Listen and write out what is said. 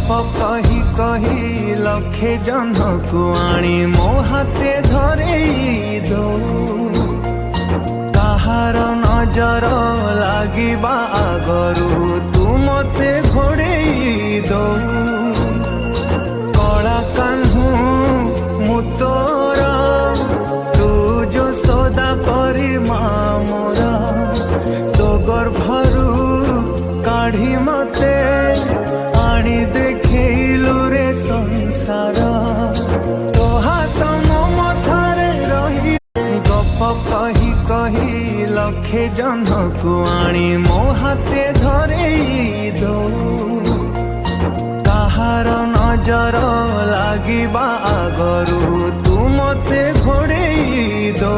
गप कही कही लखे जन को आनी मो हाथे धरेई दो कहार नजर लागिबा आगरू तू मते घोड़ेई दो कला कान्हू मु तोरा तू जो सौदा परी मोरा तो गर्भरू काढ़ी मते आनी देखैलु रे संसार तो हाथ मो मथारे रही गप कही कही लखे जन को आनी मो हाथे धरेई दो कहार नजर लागिबा आगरू तू मते घोड़ेई दो।